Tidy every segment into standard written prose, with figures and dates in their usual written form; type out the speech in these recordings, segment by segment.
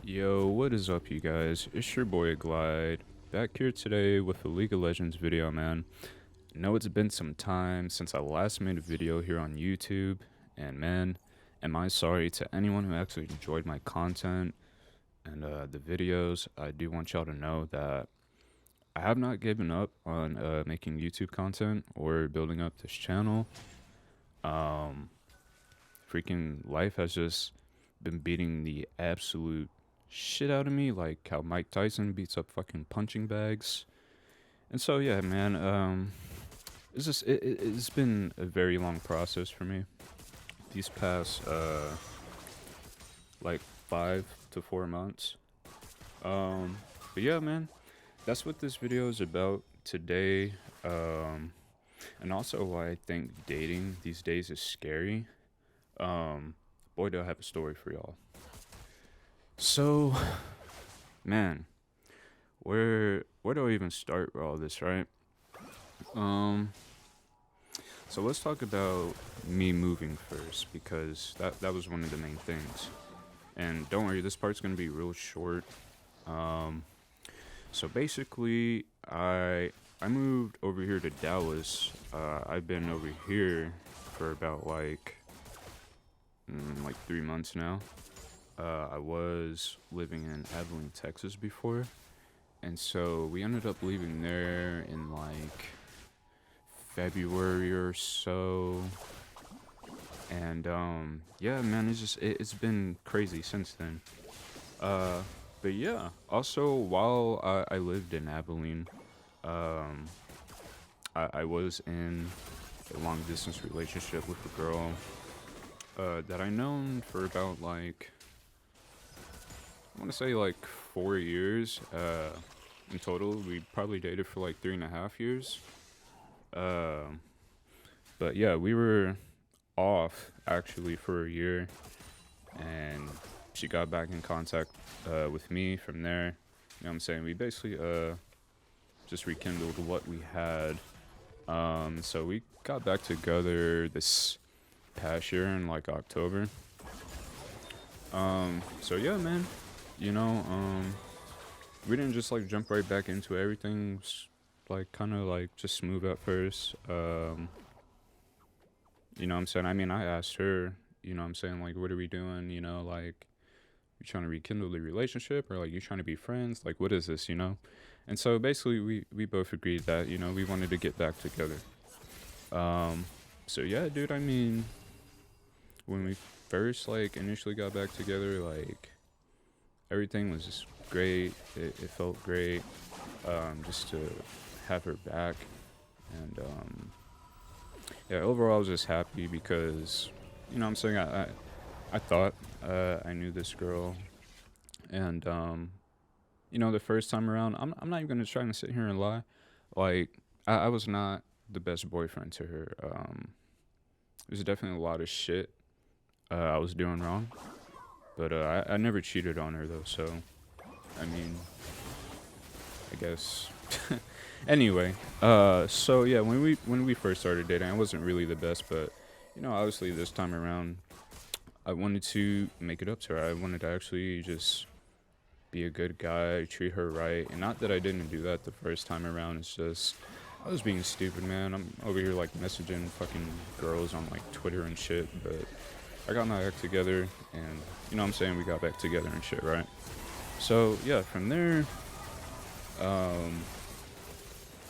Yo, what is up, you guys? It's your boy Ghlyde, back here today with a League of Legends video, man. I know it's been some time since I last made a video here on YouTube, and man, am I sorry to anyone who actually enjoyed my content and the videos. I do want y'all to know that I have not given up on making YouTube content or building up this channel. Um, Freaking life has just been beating the absolute shit out of me, like how Mike Tyson beats up fucking punching bags. And so yeah, man, it's been a very long process for me. These past like 5 to 4 months. Um, but yeah, man, that's what this video is about today. And also why I think dating these days is scary. Um, Boy, do I have a story for y'all. So, man, where do I even start with all this, right? Um, so let's talk about me moving first because that was one of the main things. And don't worry, this part's gonna be real short. Um, so basically, I moved over here to Dallas. I've been over here for about like 3 months now. I was living in Abilene, Texas before, and so we ended up leaving there in like February or so. And yeah, man, it's been crazy since then. Uh, but yeah, also while I lived in Abilene, um, I was in a long distance relationship with a girl that I known for about like I want to say like 4 years in total. We probably dated for like 3.5 years. Um, but yeah, we were off actually for a year, and she got back in contact with me from there. You know what I'm saying? We basically just rekindled what we had. So we got back together this past year in like October. So yeah, man, you know, we didn't just like jump right back into everything. Like kind of like just smooth at first. You know what I'm saying? I mean, I asked her, you know what I'm saying, like, what are we doing? You know, like, you trying to rekindle the relationship or like you trying to be friends? Like, what is this, you know? And so basically, we both agreed that, you know, we wanted to get back together. Um, so yeah, dude, I mean, when we first like initially got back together, like, everything was just great. It felt great just to have her back. And yeah, overall, I was just happy because, you know what I'm saying, I thought I knew this girl. And, you know, the first time around, I'm not even going to try and sit here and lie. Like, I was not the best boyfriend to her. There's definitely a lot of shit I was doing wrong. But I never cheated on her, though, so, I mean, I guess. Anyway, so yeah, when we first started dating, I wasn't really the best, but you know, obviously this time around, I wanted to make it up to her. I wanted to actually just be a good guy, treat her right, and not that I didn't do that the first time around. It's just I was being stupid, man. I'm over here like messaging fucking girls on like Twitter and shit, but I got my act together, and you know what I'm saying, we got back together and shit, right? So yeah, from there, um,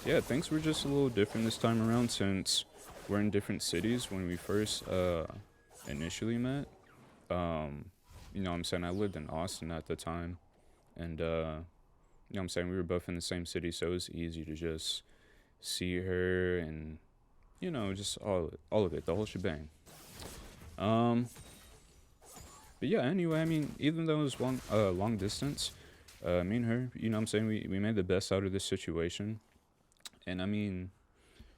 yeah, things were just a little different this time around since we're in different cities. When we first initially met, um, you know what I'm saying, I lived in Austin at the time, and you know what I'm saying, we were both in the same city, so it was easy to just see her and, you know, just all of it, the whole shebang. Um, but yeah, anyway, I mean, even though it was long distance, me and her, you know what I'm saying, we made the best out of this situation. And I mean,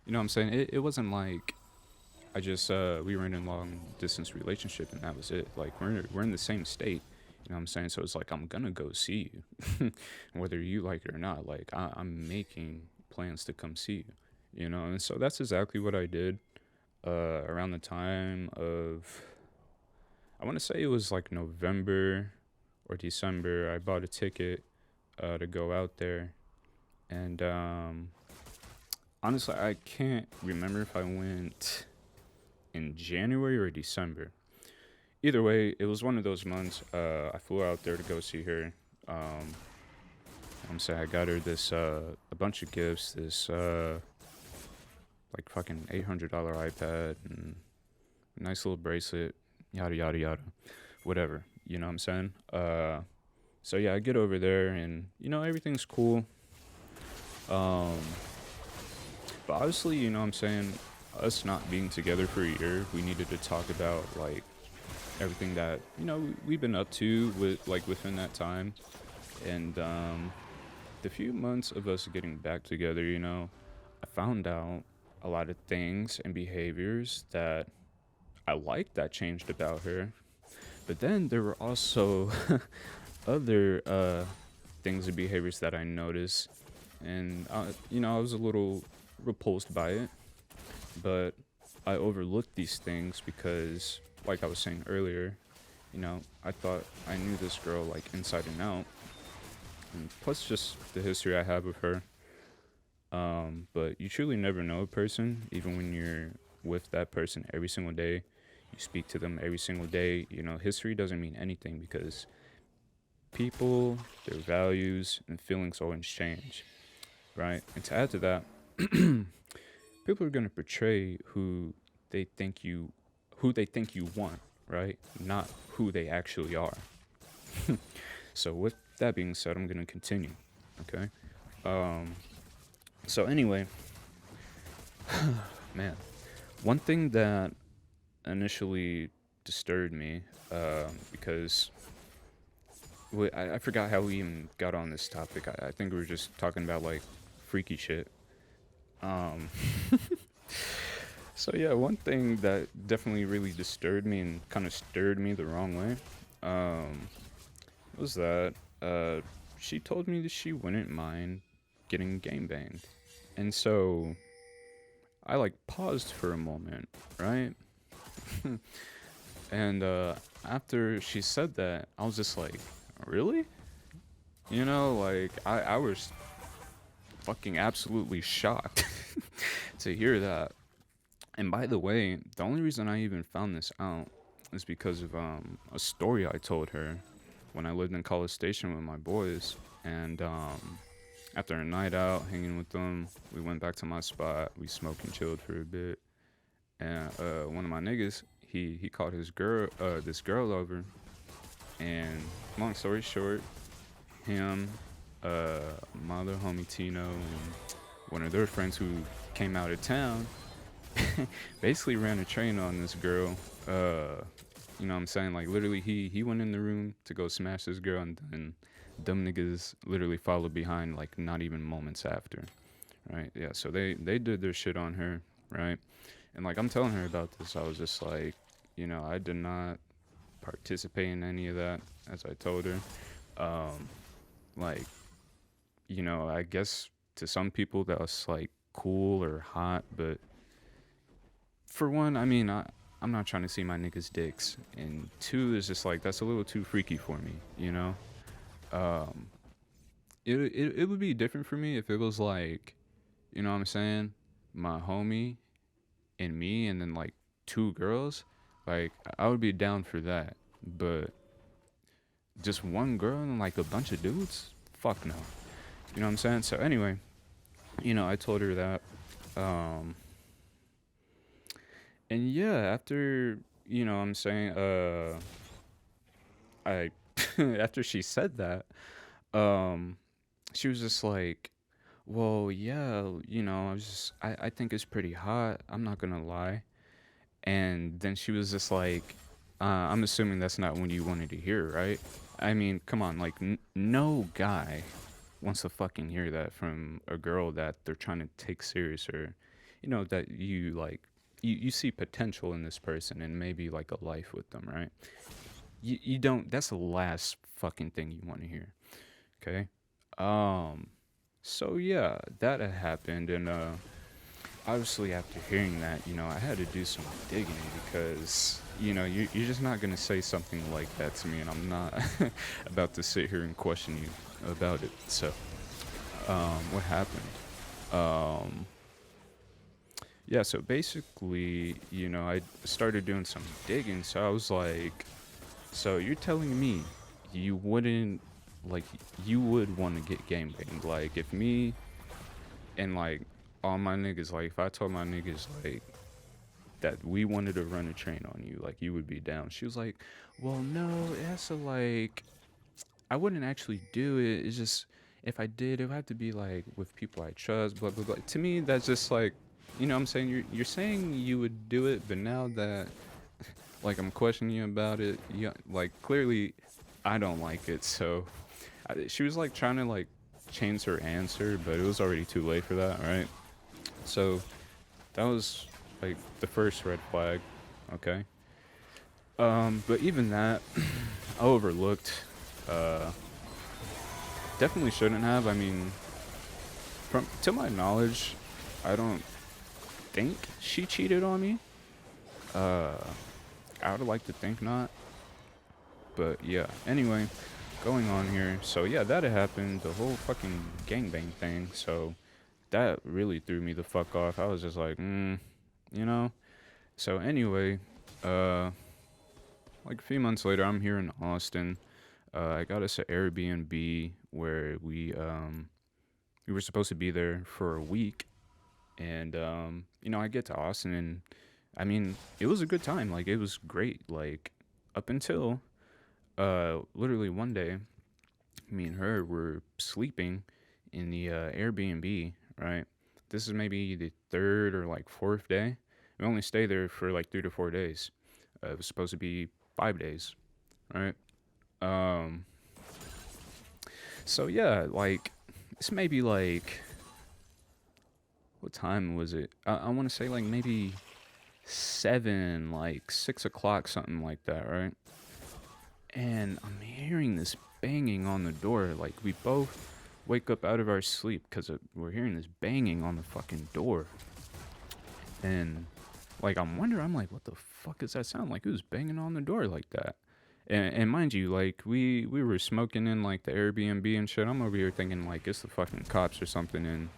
you know what I'm saying? It wasn't like I just we were in a long distance relationship and that was it. Like we're in the same state. You know what I'm saying? So it's like I'm gonna go see you, whether you like it or not. Like I'm making plans to come see you. You know, and so that's exactly what I did. Around the time of, I want to say it was like November or December. I bought a ticket to go out there, and honestly, I can't remember if I went in January or December. Either way, it was one of those months. I flew out there to go see her. I'm saying I got her this a bunch of gifts. This like fucking $800 iPad and a nice little bracelet. Yada yada yada, whatever. You know what I'm saying? So yeah, I get over there and everything's cool. Um, but obviously, you know what I'm saying, us not being together for a year, we needed to talk about like everything that we've been up to with like within that time, and the few months of us getting back together, I found out a lot of things and behaviors that I liked that changed about her. But then there were also other things and behaviors that I noticed, and I was a little repulsed by it, but I overlooked these things because, like I was saying earlier, I thought I knew this girl like inside and out, and plus just the history I have with her. But you truly never know a person, even when you're with that person every single day. You speak to them every single day. History doesn't mean anything because people, their values, and feelings always change, right? And to add to that, people are gonna portray who they think you want, right? Not who they actually are. So with that being said, I'm gonna continue. Okay. So anyway, man, one thing that initially disturbed me, because I forgot how we even got on this topic. I think we were just talking about like freaky shit. Um, so yeah, one thing that definitely really disturbed me and kind of stirred me the wrong way, um, was that she told me that she wouldn't mind getting game banged, and so I like paused for a moment, right? And after she said that, I was just like, really? Like I was fucking absolutely shocked to hear that. And by the way, the only reason I even found this out is because of a story I told her when I lived in College Station with my boys. And after a night out hanging with them, we went back to my spot. We smoked and chilled for a bit. And one of my niggas, he called this girl over. And long story short, him, my other homie Tino, and one of their friends who came out of town, basically ran a train on this girl. You know what I'm saying? Like literally he went in the room to go smash this girl, and then them niggas literally followed behind like not even moments after. Right? Yeah, so they did their shit on her, right? And like I'm telling her about this, I was just like, I did not participate in any of that, as I told her. Like, I guess to some people that was like cool or hot, but for one, I mean, I'm not trying to see my niggas' dicks, and two is just like that's a little too freaky for me. Um, it would be different for me if it was like, what I'm saying, my homie and me, and then like two girls. Like I would be down for that, but just one girl and like a bunch of dudes, fuck no. You know what I'm saying? So anyway, I told her that. Um, and yeah, after, what I'm saying, I, after she said that, um, she was just like, well, yeah, I think it's pretty hot. I'm not gonna lie. And then she was just like, I'm assuming that's not what you wanted to hear, right? I mean, come on, like, no guy wants to fucking hear that from a girl that they're trying to take serious, or, that you like, you see potential in this person and maybe like a life with them, right? You don't, that's the last fucking thing you want to hear, okay? Um, so yeah, that had happened, and obviously after hearing that, I had to do some digging because, you're just not gonna say something like that to me, and I'm not about to sit here and question you about it. So, what happened? Um, yeah, so basically, I started doing some digging. So I was like, so you're telling me you wouldn't, like, you would want to get gang banged? Like, if me and, like, all my niggas, like, if I told my niggas, like, that we wanted to run a train on you, like, you would be down. She was like, well, no, it has to, like, I wouldn't actually do it. It's just, if I did, it would have to be, like, with people I trust, blah, blah, blah. To me, that's just, like, I'm saying you're saying you would do it, but now that, like, I'm questioning you about it, like, clearly I don't like it. So she was, like, trying to, like, change her answer, but it was already too late for that, right? So that was, like, the first red flag, okay? But even that, I overlooked. Uh, Definitely shouldn't have. I mean, from to my knowledge, I don't think she cheated on me. Uh, I would like to think not. But yeah. Anyway, going on here. So yeah, that had happened. The whole fucking gangbang thing. So that really threw me the fuck off. I was just like, you know. So anyway, uh, like a few months later, I'm here in Austin. I got us an Airbnb where we were supposed to be there for a week, and I get to Austin, and I mean, it was a good time. Like, it was great. Like, up until literally one day, me and her were sleeping in the Airbnb. Right, this is maybe the third or like fourth day. We only stay there for like 3 to 4 days. It was supposed to be 5 days. Right. Um. So yeah, like, it's maybe like, what time was it? I want to say like maybe 7, like 6 o'clock, something like that, right? And I'm hearing this banging on the door. Like, we both wake up out of our sleep because we're hearing this banging on the fucking door. And like, I'm like, what the fuck is that sound? Like, who's banging on the door like that? And mind you, like, we were smoking in like the Airbnb and shit. I'm over here thinking like it's the fucking cops or something, and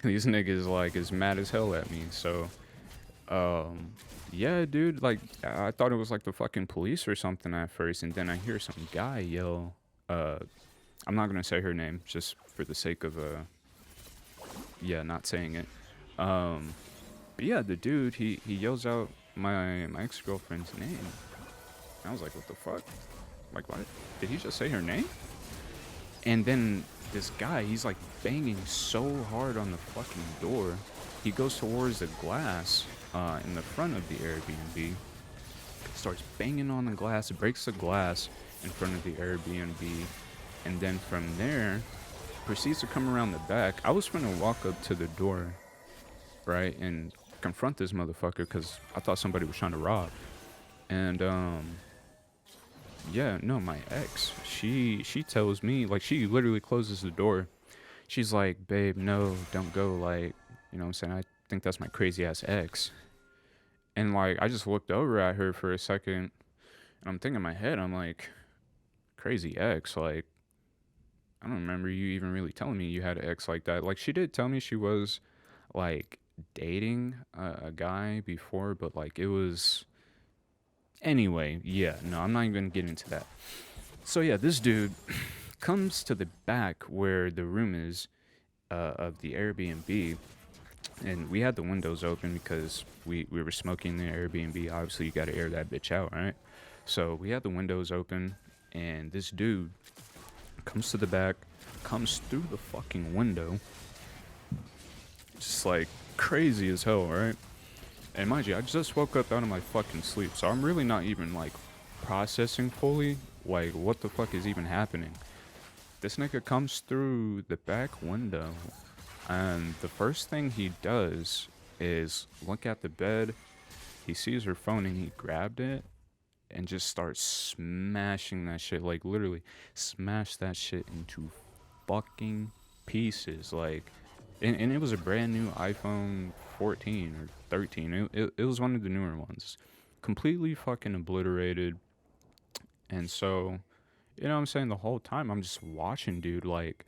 these niggas like is mad as hell at me. So yeah, dude, like, I thought it was like the fucking police or something at first, and then I hear some guy yell. Uh, I'm not gonna say her name just for the sake of yeah, not saying it. Um, but yeah, the dude he yells out my ex girlfriend's name. I was like, what the fuck? Like, what? Did he just say her name? And then this guy, he's like banging so hard on the fucking door. He goes towards the glass in the front of the Airbnb, starts banging on the glass, breaks the glass in front of the Airbnb, and then from there, proceeds to come around the back. I was trying to walk up to the door, right, and confront this motherfucker because I thought somebody was trying to rob. And yeah, no, my ex, she tells me, like, she literally closes the door. She's like, babe, no, don't go. Like, you know what I'm saying? I think that's my crazy ass ex. And like, I just looked over at her for a second, and I'm thinking in my head, I'm like, crazy ex? Like, I don't remember you even really telling me you had an ex like that. Like, she did tell me she was like dating a guy before, but like, it was. Anyway, yeah, no, I'm not even gonna get into that. So yeah, this dude comes to the back where the room is of the Airbnb, and we had the windows open because we were smoking in the Airbnb. Obviously, you got to air that bitch out, right? So we had the windows open, and this dude comes to the back, comes through the fucking window, just like crazy as hell, right? And mind you, I just woke up out of my fucking sleep, so I'm really not even like processing fully, like, what the fuck is even happening. This nigga comes through the back window, and the first thing he does is look at the bed. He sees her phone and he grabbed it and just starts smashing that shit. Like, literally, smash that shit into fucking pieces. Like, and it was a brand new iPhone 14 or 13. It was one of the newer ones. completely fucking obliterated. And so, you know what I'm saying? The whole time I'm just watching dude like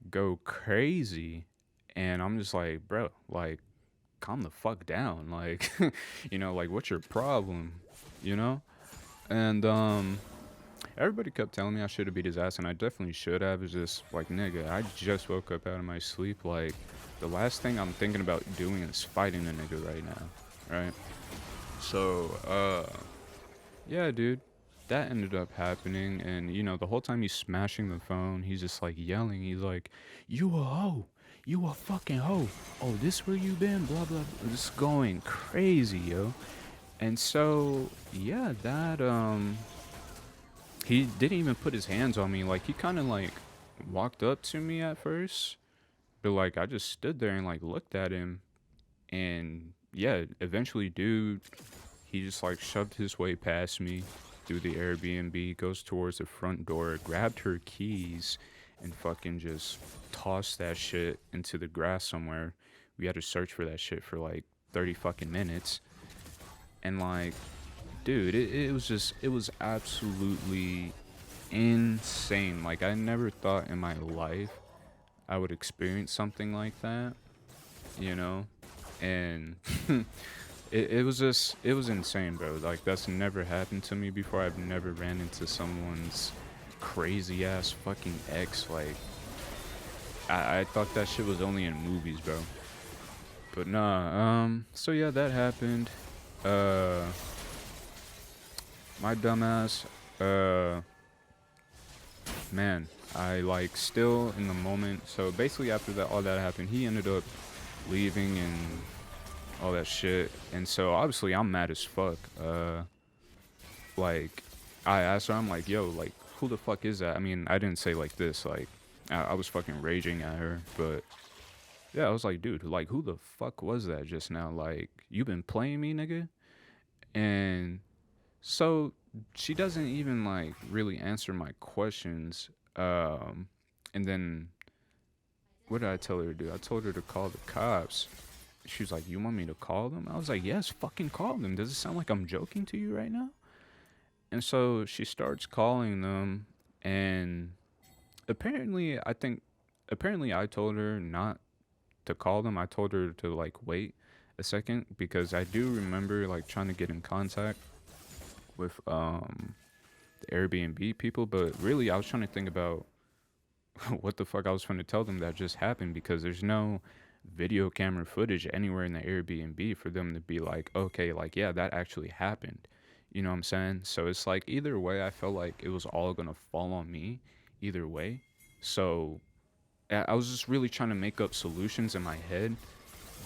go crazy. And I'm just like, bro, like, calm the fuck down. Like, like, what's your problem? You know? And everybody kept telling me I should have beat his ass, and I definitely should have. It's just like, nigga, I just woke up out of my sleep. Like, the last thing I'm thinking about doing is fighting a nigga right now, right? So, yeah, dude, that ended up happening, and the whole time he's smashing the phone, he's just like yelling. He's like, "You a hoe? You a fucking hoe? Oh, this where you been? Blah blah." Just going crazy, yo. And so, yeah, that he didn't even put his hands on me. Like he kind of like walked up to me at first, but like I just stood there and like looked at him, and yeah, eventually, dude, he just like shoved his way past me through the Airbnb, goes towards the front door, grabbed her keys, and fucking just tossed that shit into the grass somewhere. We had to search for that shit for like 30 fucking minutes. And like, dude, it was absolutely insane. Like, I never thought in my life I would experience something like that, you know? And it was insane, bro. Like, that's never happened to me before. I've never ran into someone's crazy ass fucking ex. Like, I thought that shit was only in movies, bro. But nah, so yeah, that happened. Uh, my dumbass, uh, man, I like still in the moment. So basically, after that, all that happened, he ended up leaving and all that shit. And so obviously, I'm mad as fuck. Like, I asked her, I'm like, yo, like, who the fuck is that? I mean, I didn't say like this, like, I was fucking raging at her, but yeah, I was like, dude, like, who the fuck was that just now? Like, you been playing me, nigga? And so she doesn't even like really answer my questions. And then what did I tell her to do? I told her to call the cops. She was like, "You want me to call them?" I was like, "Yes, fucking call them." Does it sound like I'm joking to you right now? And so she starts calling them, and apparently, apparently I told her not to call them. I told her to like wait a second because I do remember like trying to get in contact with the Airbnb people, but really I was trying to think about what the fuck I was trying to tell them that just happened because there's no video camera footage anywhere in the Airbnb for them to be like, okay, like yeah, that actually happened. You know what I'm saying? So it's like either way, I felt like it was all gonna fall on me, either way. So I was just really trying to make up solutions in my head,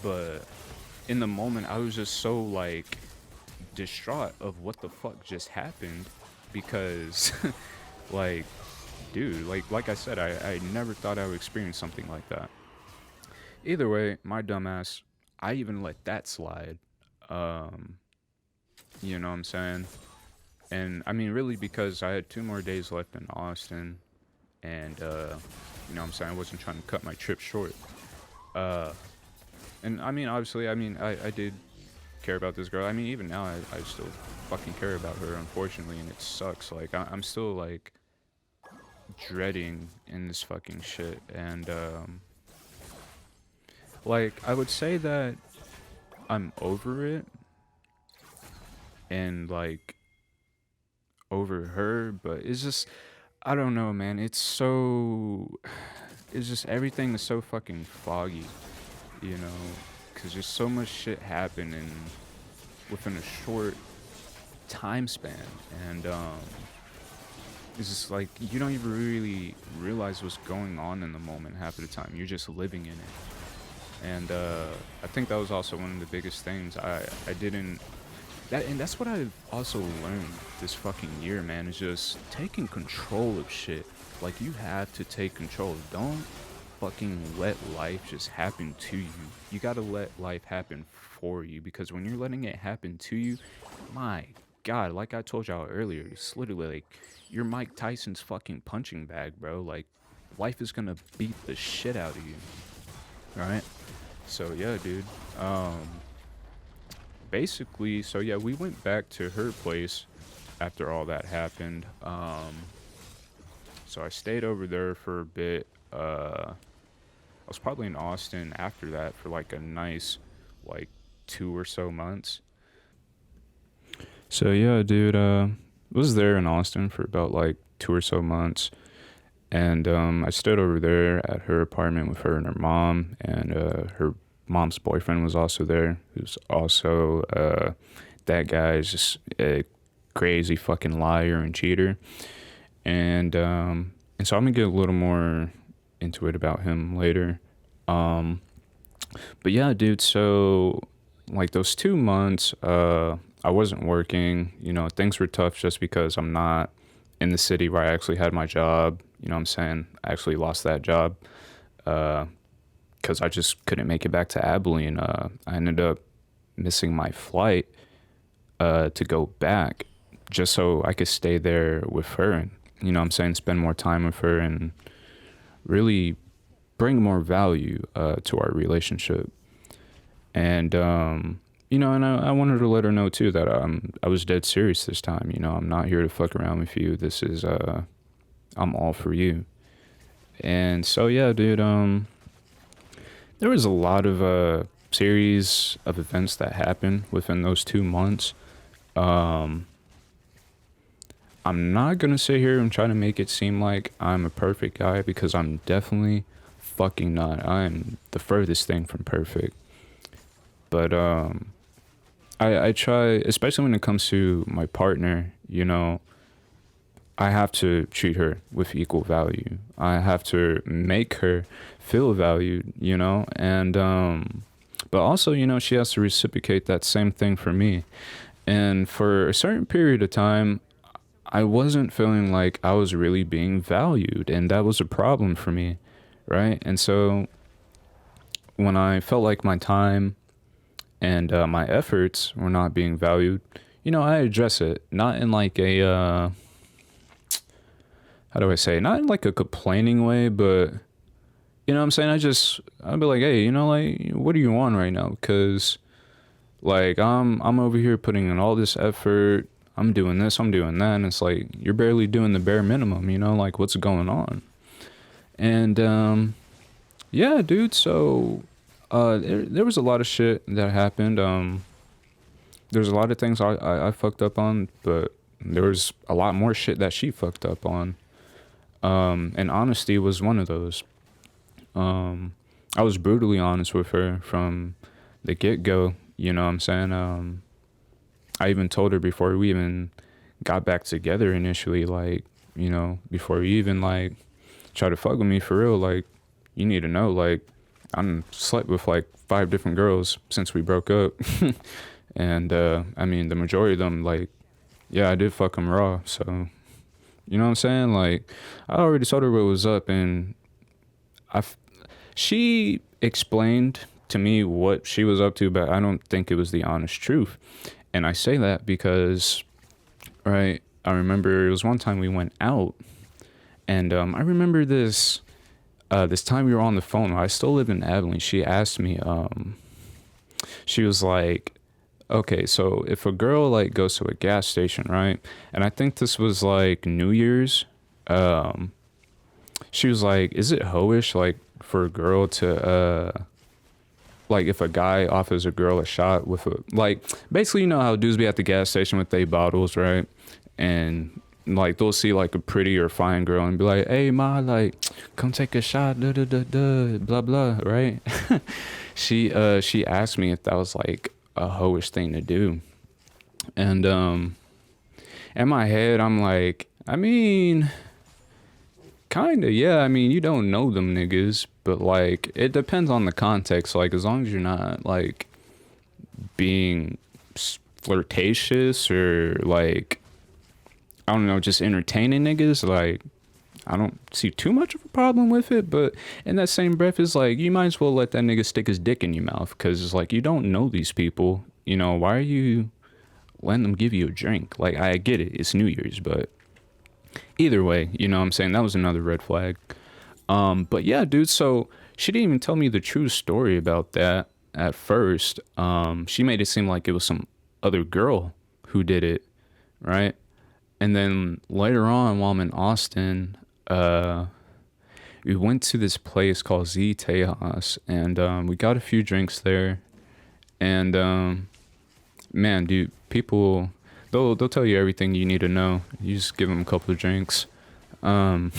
but in the moment, I was just so like distraught of what the fuck just happened because like dude, like I said, I never thought I would experience something like that. Either way, my dumbass, I even let that slide. um you know what I'm saying? And I mean really because I had 2 more days left in Austin, and you know what I'm saying, I wasn't trying to cut my trip short. uh and I mean obviously, I mean I did care about this girl. I mean even now I still fucking care about her, unfortunately, and it sucks. Like I'm still like dreading in this fucking shit. And like I would say that I'm over it, and like over her, but it's just I don't know, man. It's so it's just everything is so fucking foggy, you know, because there's so much shit happening within a short time span. And it's just like you don't even really realize what's going on in the moment half of the time. You're just living in it. And I think that was also one of the biggest things. I didn't that, and that's what I've also learned this fucking year, man, is just taking control of shit. Like you have to take control. Don't fucking let life just happen to you. You gotta let life happen for you, because when you're letting it happen to you, my God, like I told y'all earlier, it's literally like you're Mike Tyson's fucking punching bag, bro. Like life is gonna beat the shit out of you. All right. So yeah, dude. Um, basically, so yeah, we went back to her place after all that happened. So I stayed over there for a bit. I was probably in Austin after that for like a nice, like 2 or so months. So yeah, dude, was there in Austin for about like 2 or so months, and I stayed over there at her apartment with her and her mom, and her mom's boyfriend was also there, who's also that guy is just a crazy fucking liar and cheater, and so I'm gonna get a little more into it about him later. Um, but yeah, dude, so like those 2 months, I wasn't working. You know, things were tough just because I'm not in the city where I actually had my job. You know what I'm saying? I actually lost that job because I just couldn't make it back to Abilene. I ended up missing my flight to go back just so I could stay there with her and, you know what I'm saying, spend more time with her and really bring more value to our relationship. And you know, and I wanted to let her know too that I was dead serious this time. You know, I'm not here to fuck around with you. This is I'm all for you. And so yeah, dude, there was a lot of series of events that happened within those 2 months. Um I'm not gonna sit here and try to make it seem like I'm a perfect guy because I'm definitely fucking not. I'm the furthest thing from perfect. But I try, especially when it comes to my partner, you know, I have to treat her with equal value. I have to make her feel valued, you know, and but also, you know, she has to reciprocate that same thing for me. And for a certain period of time, I wasn't feeling like I was really being valued, and that was a problem for me, right? And so when I felt like my time and my efforts were not being valued, you know, I address it, not in like a how do I say, not in like a complaining way, but you know what I'm saying? I'd be like, hey, you know, like, what do you want right now? Because like I'm over here putting in all this effort. I'm doing this, I'm doing that, and it's like you're barely doing the bare minimum, you know, like what's going on? And yeah, dude, so there was a lot of shit that happened. There's a lot of things I fucked up on, but there was a lot more shit that she fucked up on. And honesty was one of those. I was brutally honest with her from the get go. You know what I'm saying? I even told her before we even got back together initially, like, you know, before you even like try to fuck with me for real, like, you need to know, like, I'm slept with like 5 different girls since we broke up. And I mean, the majority of them, like, yeah, I did fuck them raw. So, you know what I'm saying? Like, I already told her what was up, and I, she explained to me what she was up to, but I don't think it was the honest truth. And I say that because, right, I remember it was one time we went out, and I remember this time we were on the phone. I still live in Abilene. She asked me, she was like, okay, so if a girl like goes to a gas station, right? And I think this was like New Year's. Um, she was like, is it hoish like for a girl to like if a guy offers a girl a shot with a like basically, you know how dudes be at the gas station with their bottles, right? And like they'll see like a pretty or fine girl and be like, hey ma, like come take a shot, da da da da, blah blah, right? She asked me if that was like a hoish thing to do. And in my head I'm like, I mean, kinda, yeah. I mean, you don't know them niggas, but like it depends on the context. Like as long as you're not like being flirtatious or like, I don't know, just entertaining niggas, like I don't see too much of a problem with it. But in that same breath, it's like you might as well let that nigga stick his dick in your mouth, because it's like you don't know these people. You know, why are you letting them give you a drink? Like, I get it, it's New Year's, but either way, you know what I'm saying? That was another red flag. But yeah, dude, so she didn't even tell me the true story about that. at first, she made it seem like it was some other girl who did it, right? And then later on, while I'm in Austin, we went to this place called Z Tejas, and we got a few drinks there. And man, dude, people they'll tell you everything you need to know. You just give them a couple of drinks. Um,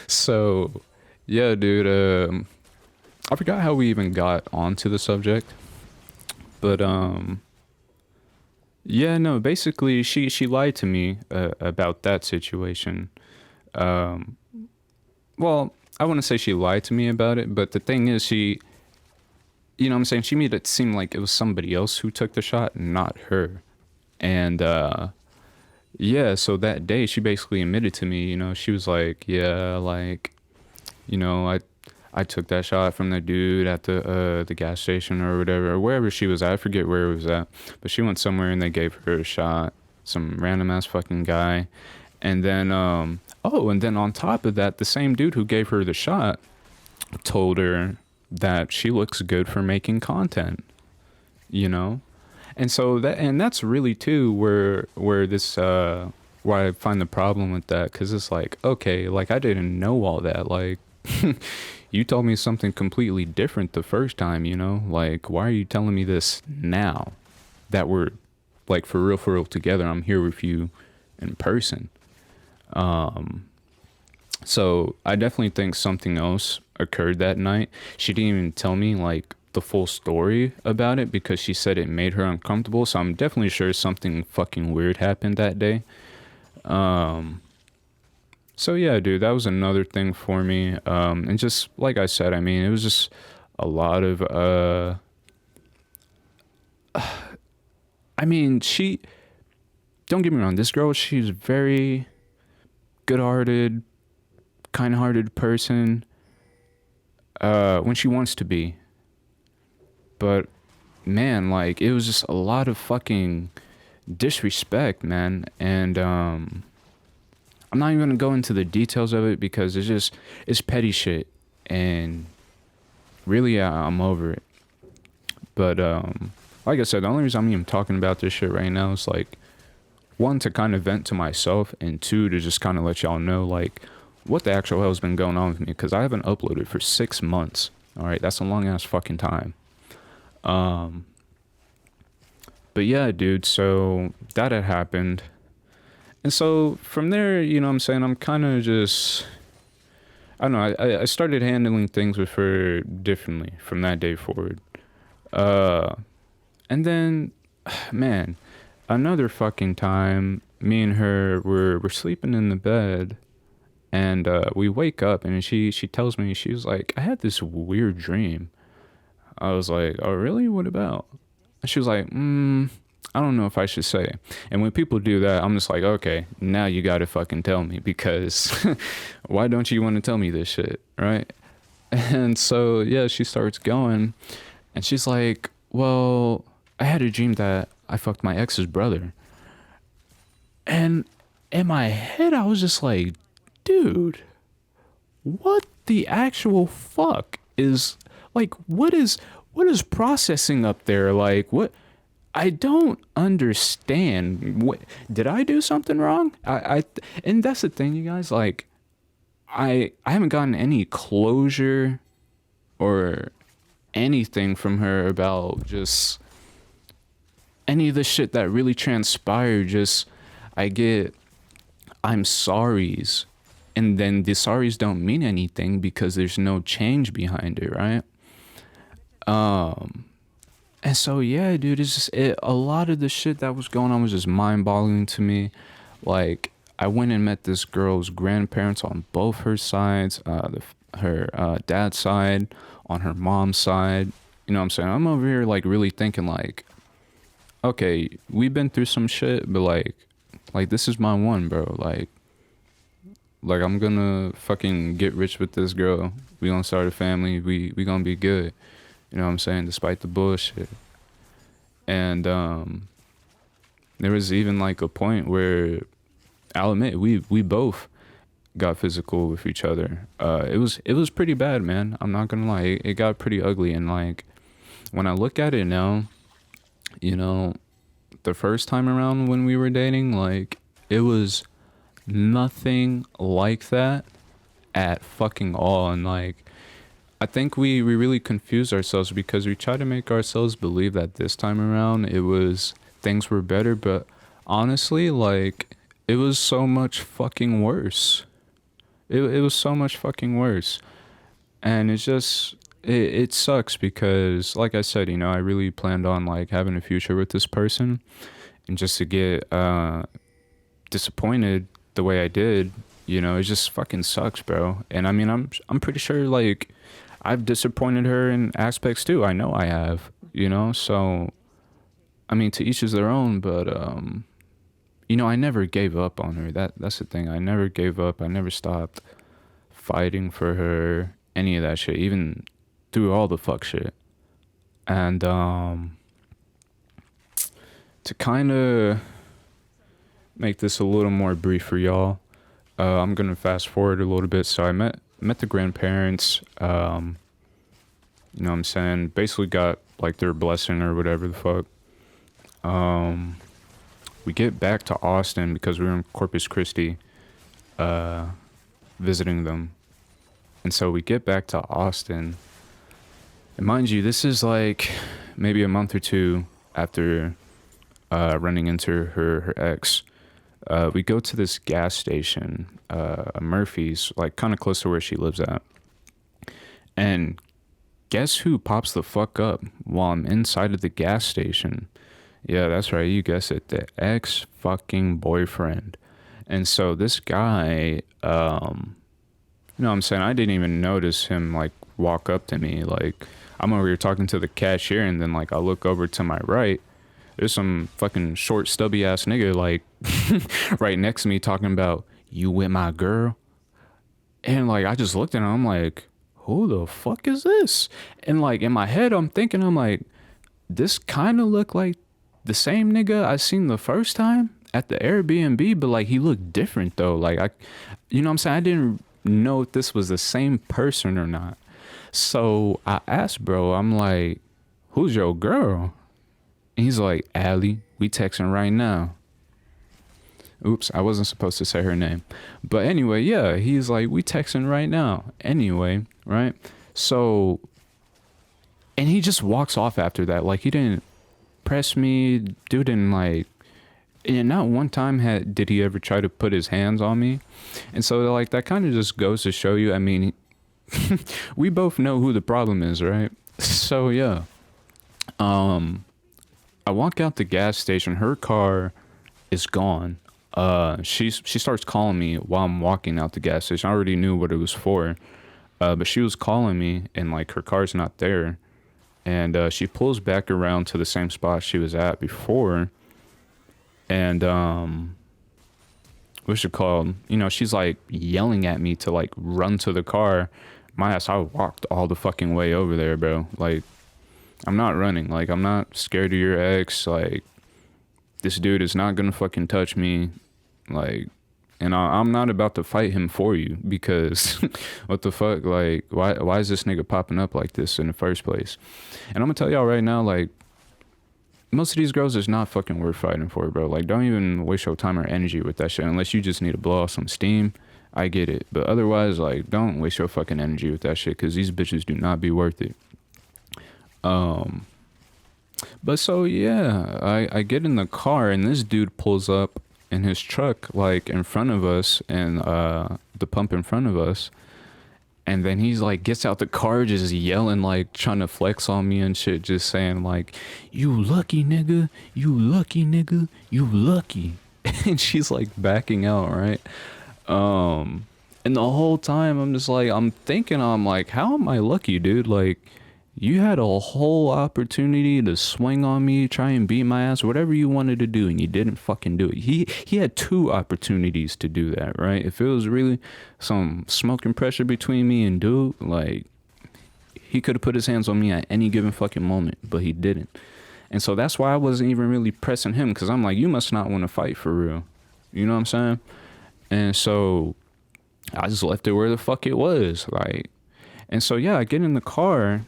so yeah, dude. I forgot how we even got onto the subject, but yeah, no. Basically, she lied to me about that situation. Um, well, I wouldn't say she lied to me about it, but the thing is, you know what I'm saying? She made it seem like it was somebody else who took the shot, not her. And yeah, so that day she basically admitted to me, she was like, yeah, like, I took that shot from the dude at the gas station or whatever, or wherever she was at. I forget where it was at, but she went somewhere and they gave her a shot. Some random ass fucking guy. And then and then on top of that, the same dude who gave her the shot told her that she looks good for making content, you know? And so that's really too where this why I find the problem with that, cuz it's like, okay, like I didn't know all that. Like you told me something completely different the first time, Like why are you telling me this now that we're like for real together? I'm here with you in person. So I definitely think something else occurred that night. She didn't even tell me like the full story about it because she said it made her uncomfortable. So I'm definitely sure something fucking weird happened that day. So yeah, dude, that was another thing for me. And just like I said, I mean, it was just a lot of I mean, don't get me wrong, this girl, she's very good-hearted, kind-hearted person when she wants to be. But man, like it was just a lot of fucking disrespect, man. And I'm not even gonna go into the details of it because it's petty shit, and really I'm over it. But like I said, the only reason I'm even talking about this shit right now is like, one, to kind of vent to myself, and two, to just kind of let y'all know like what the actual hell's been going on with me, because I haven't uploaded for 6 months. All right, that's a long ass fucking time. But yeah, dude, so that had happened. And so from there, you know what I'm saying, I'm kind of just, I don't know, I started handling things with her differently from that day forward. And then, man, another fucking time, me and her we're sleeping in the bed, and we wake up, and she tells me, she was like, I had this weird dream. I was like, oh really, what about? And she was like, I don't know if I should say. And when people do that, I'm just like, okay, now you gotta fucking tell me, because why don't you want to tell me this shit, right? And so yeah, she starts going, and she's like, well, I had a dream that I fucked my ex's brother. And in my head, I was just like, dude, what the actual fuck is, like, what is processing up there? Like, what? I don't understand. What, did I do something wrong? And that's the thing, you guys, like, I haven't gotten any closure or anything from her about just any of the shit that really transpired. Just I get I'm sorries, and then the sorries don't mean anything because there's no change behind it, right? And so yeah, dude, it's just a lot of the shit that was going on was just mind-boggling to me. Like, I went and met this girl's grandparents on both her sides, her dad's side, on her mom's side. You know what I'm saying? I'm over here like really thinking like, okay, we've been through some shit, but like this is my one, bro. Like I'm gonna fucking get rich with this girl. We gonna start a family. We gonna be good. You know what I'm saying? Despite the bullshit. And there was even like a point where I'll admit we both got physical with each other. It was pretty bad, man. I'm not gonna lie. It got pretty ugly, and like when I look at it now, you know, the first time around when we were dating, like, it was nothing like that at fucking all. And like, I think we really confused ourselves because we tried to make ourselves believe that this time around it was things were better, but honestly, like, it was so much fucking worse. It was so much fucking worse. And it's just it sucks because like I said, I really planned on like having a future with this person, and just to get disappointed the way I did, it just fucking sucks, bro. And I mean, I'm pretty sure like I've disappointed her in aspects too. I know I have, so I mean, to each is their own, but I never gave up on her. That's the thing. I never gave up. I never stopped fighting for her, any of that shit, even through all the fuck shit. And to kind of make this a little more brief for y'all, I'm gonna fast forward a little bit. So I met the grandparents. You know what I'm saying? Basically got like their blessing or whatever the fuck. We get back to Austin because we were in Corpus Christi, visiting them. And so we get back to Austin. And mind you, this is like maybe a month or two after running into her ex. We go to this gas station, a Murphy's, like kind of close to where she lives at. And guess who pops the fuck up while I'm inside of the gas station? Yeah, that's right, you guessed it, the ex fucking boyfriend. And so this guy, you know what I'm saying, I didn't even notice him like walk up to me. Like, I'm over here talking to the cashier, and then like I look over to my right, there's some fucking short stubby ass nigga like right next to me talking about, you with my girl? And like I just looked at him, I'm like, who the fuck is this? And like in my head I'm thinking, I'm like, this kind of looked like the same nigga I seen the first time at the Airbnb, but like he looked different though. Like you know what I'm saying, I didn't know if this was the same person or not. So I asked bro, I'm like, who's your girl? And he's like, Allie, we texting right now. Oops, I wasn't supposed to say her name. But anyway, yeah, he's like, we texting right now. Anyway, right? So, and he just walks off after that. Like, he didn't press me. Dude didn't like, and not one time did he ever try to put his hands on me. And so, like, that kind of just goes to show you, I mean, we both know who the problem is, right? So, yeah. I walk out the gas station. Her car is gone. She starts calling me while I'm walking out the gas station. I already knew what it was for, but she was calling me, and like her car's not there, and she pulls back around to the same spot she was at before, and what's it called? She's like yelling at me to like run to the car. My ass, I walked all the fucking way over there, bro. Like, I'm not running. Like, I'm not scared of your ex. Like, this dude is not gonna fucking touch me. Like, and I'm not about to fight him for you, because what the fuck? Like, why is this nigga popping up like this in the first place? And I'm gonna tell y'all right now, like, most of these girls is not fucking worth fighting for, bro. Like, don't even waste your time or energy with that shit unless you just need to blow off some steam. I get it, but otherwise, like, don't waste your fucking energy with that shit, because these bitches do not be worth it. But so yeah, I get in the car, and this dude pulls up in his truck like in front of us, and the pump in front of us, and then he's like gets out the car just yelling, like trying to flex on me and shit, just saying like, you lucky nigga, you lucky nigga, you lucky. And she's like backing out, right? And the whole time I'm just like, I'm thinking, I'm like, how am I lucky, dude? Like, you had a whole opportunity to swing on me, try and beat my ass, whatever you wanted to do, and you didn't fucking do it. He had 2 opportunities to do that, right? If it was really some smoking pressure between me and dude, like, he could have put his hands on me at any given fucking moment, but he didn't. And so that's why I wasn't even really pressing him, because I'm like, you must not want to fight for real. You know what I'm saying? And so I just left it where the fuck it was, like. And so yeah, I get in the car,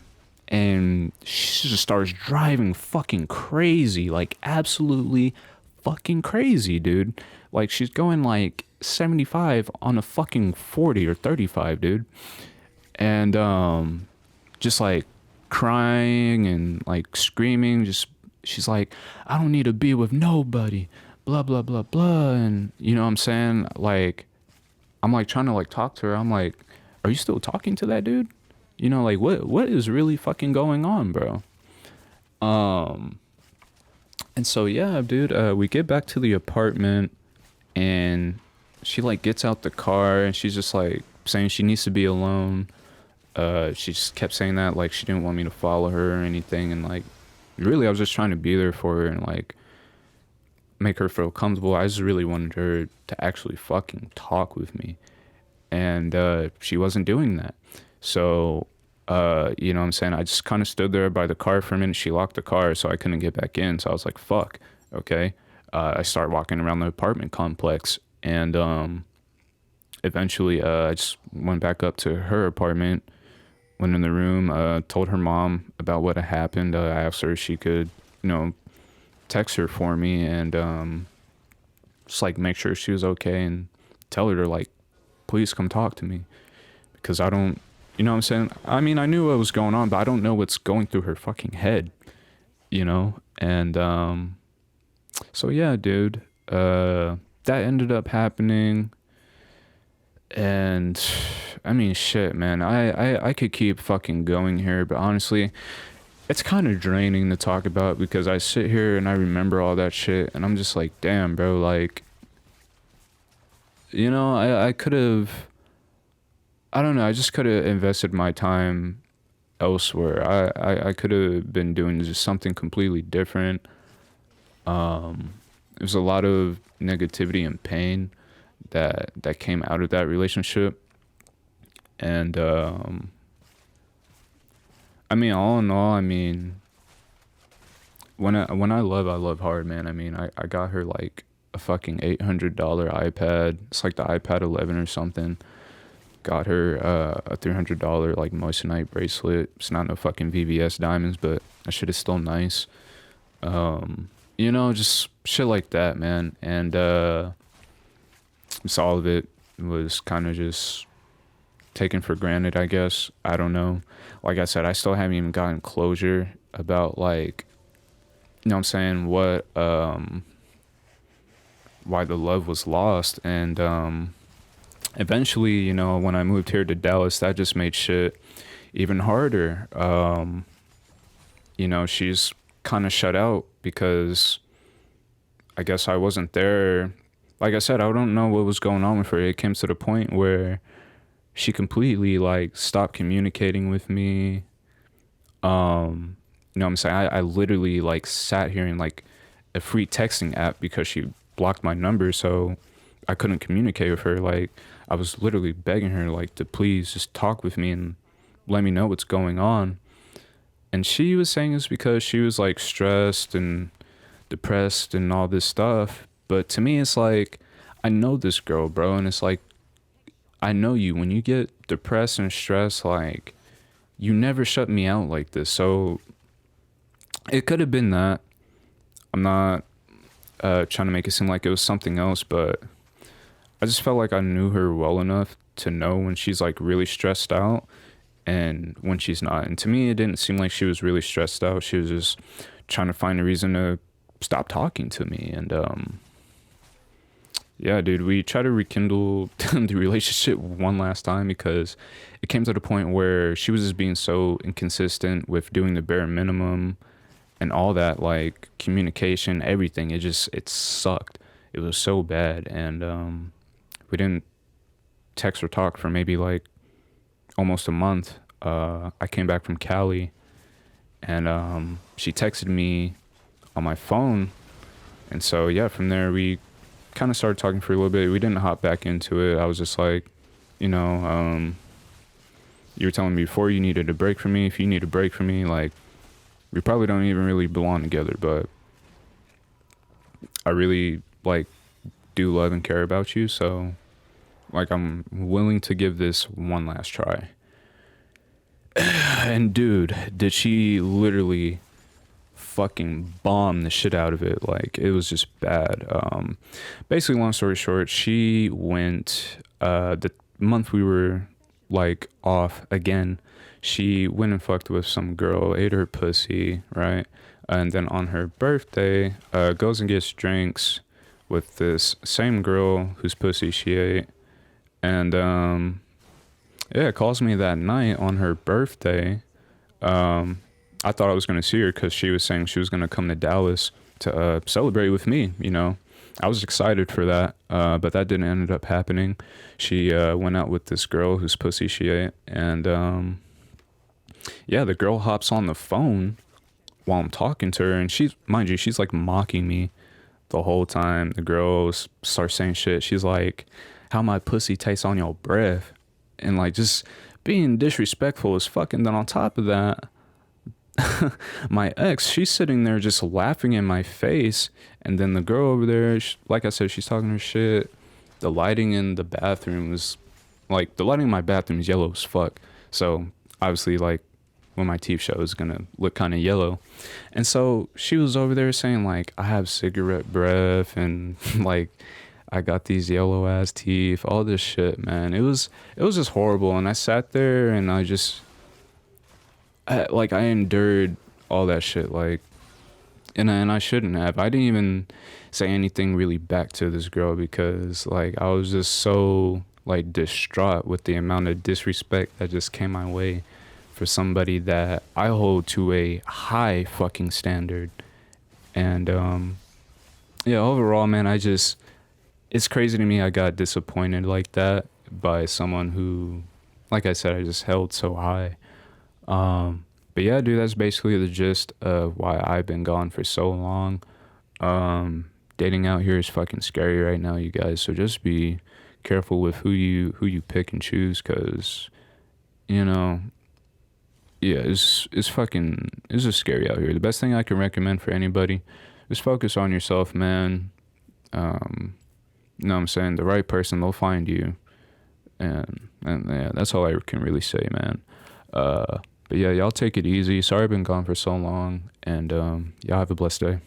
and she just starts driving fucking crazy, like absolutely fucking crazy, dude. Like she's going like 75 on a fucking 40 or 35, dude. And just like crying and like screaming, just she's like, I don't need to be with nobody, blah blah blah blah. And you know what I'm saying? Like I'm like trying to like talk to her. I'm like, are you still talking to that dude? You know, like what is really fucking going on, bro? Um and so yeah, dude, we get back to the apartment and she like gets out the car and she's just like saying she needs to be alone. She just kept saying that like she didn't want me to follow her or anything, and like really I was just trying to be there for her and like make her feel comfortable. I just really wanted her to actually fucking talk with me, and she wasn't doing that. So you know what I'm saying, I just kind of stood there by the car for a minute. She locked the car so I couldn't get back in, so I was like, fuck, okay. I started walking around the apartment complex, and eventually I just went back up to her apartment, went in the room, told her mom about what had happened. I asked her if she could, you know, text her for me, and just like make sure she was okay and tell her to like please come talk to me, because I don't, you know what I'm saying? I mean, I knew what was going on, but I don't know what's going through her fucking head, you know? And so yeah, dude, that ended up happening. And I mean, shit, man, I could keep fucking going here, but honestly, it's kind of draining to talk about because I sit here and I remember all that shit and I'm just like, damn, bro, like, you know, I could have, I don't know, I just could have invested my time elsewhere. I could have been doing just something completely different. There's a lot of negativity and pain that came out of that relationship. And I mean, all in all, I mean, when I love hard, man. I mean, I got her like a fucking $800 iPad. It's like the iPad 11 or something. Got her a $300 like moissanite bracelet. It's not no fucking VVS diamonds, but that shit is still nice. You know, just shit like that, man. And so all of it was kind of just taken for granted, I guess. I don't know. Like I said, I still haven't even gotten closure about like, you know what I'm saying, what why the love was lost. And eventually, you know, when I moved here to Dallas, that just made shit even harder. You know, she's kind of shut out because I guess I wasn't there. Like I said, I don't know what was going on with her. It came to the point where she completely like stopped communicating with me. You know what I'm saying? I literally like sat here in like a free texting app because she blocked my number, so I couldn't communicate with her. Like I was literally begging her like to please just talk with me and let me know what's going on. And she was saying it's because she was like stressed and depressed and all this stuff. But to me, it's like, I know this girl, bro. And it's like, I know you. When you get depressed and stressed, like, you never shut me out like this. So it could have been that. I'm not trying to make it seem like it was something else, but I just felt like I knew her well enough to know when she's like really stressed out and when she's not. And to me, it didn't seem like she was really stressed out. She was just trying to find a reason to stop talking to me. And yeah, dude, we tried to rekindle the relationship one last time because it came to the point where she was just being so inconsistent with doing the bare minimum and all that, like communication, everything. It sucked. It was so bad. And we didn't text or talk for maybe like almost a month. I came back from Cali and she texted me on my phone. And so, yeah, from there, we kind of started talking for a little bit. We didn't hop back into it. I was just like, you know, you were telling me before you needed a break from me. If you need a break from me, like, we probably don't even really belong together, but I really, like, do love and care about you. So, like, I'm willing to give this one last try. And dude, did she literally fucking bomb the shit out of it. Like it was just bad. Basically, long story short, she went the month we were like off again. She went and fucked with some girl, ate her pussy, right? And then on her birthday, goes and gets drinks with this same girl whose pussy she ate, and yeah, calls me that night on her birthday. Um, I thought I was gonna see her because she was saying she was gonna come to Dallas to celebrate with me. You know, I was excited for that, but that didn't end up happening. She went out with this girl whose pussy she ate, and yeah, the girl hops on the phone while I'm talking to her, and she's, mind you, she's like mocking me the whole time. The girl starts saying shit. She's like, "How my pussy tastes on your breath," and like just being disrespectful as fuck. And then on top of that, my ex, she's sitting there just laughing in my face, and then the girl over there, like I said, she's talking her shit. The lighting in the bathroom is like, the lighting in my bathroom is yellow as fuck, so obviously like when my teeth show is gonna look kind of yellow. And so she was over there saying like, "I have cigarette breath," and like, "I got these yellow ass teeth," all this shit, man. It was just horrible. And I sat there and like I endured all that shit, like, and I shouldn't have. I didn't even say anything really back to this girl because like I was just so like distraught with the amount of disrespect that just came my way for somebody that I hold to a high fucking standard. And yeah, overall, man, it's crazy to me I got disappointed like that by someone who, like I said, I just held so high. But yeah, dude, that's basically the gist of why I've been gone for so long. Dating out here is fucking scary right now, you guys. So just be careful with who you pick and choose, cause you know, yeah, it's just scary out here. The best thing I can recommend for anybody is focus on yourself, man. You know what I'm saying? The right person, they'll find you, and yeah, that's all I can really say, man. But yeah, y'all take it easy. Sorry I've been gone for so long, and y'all have a blessed day.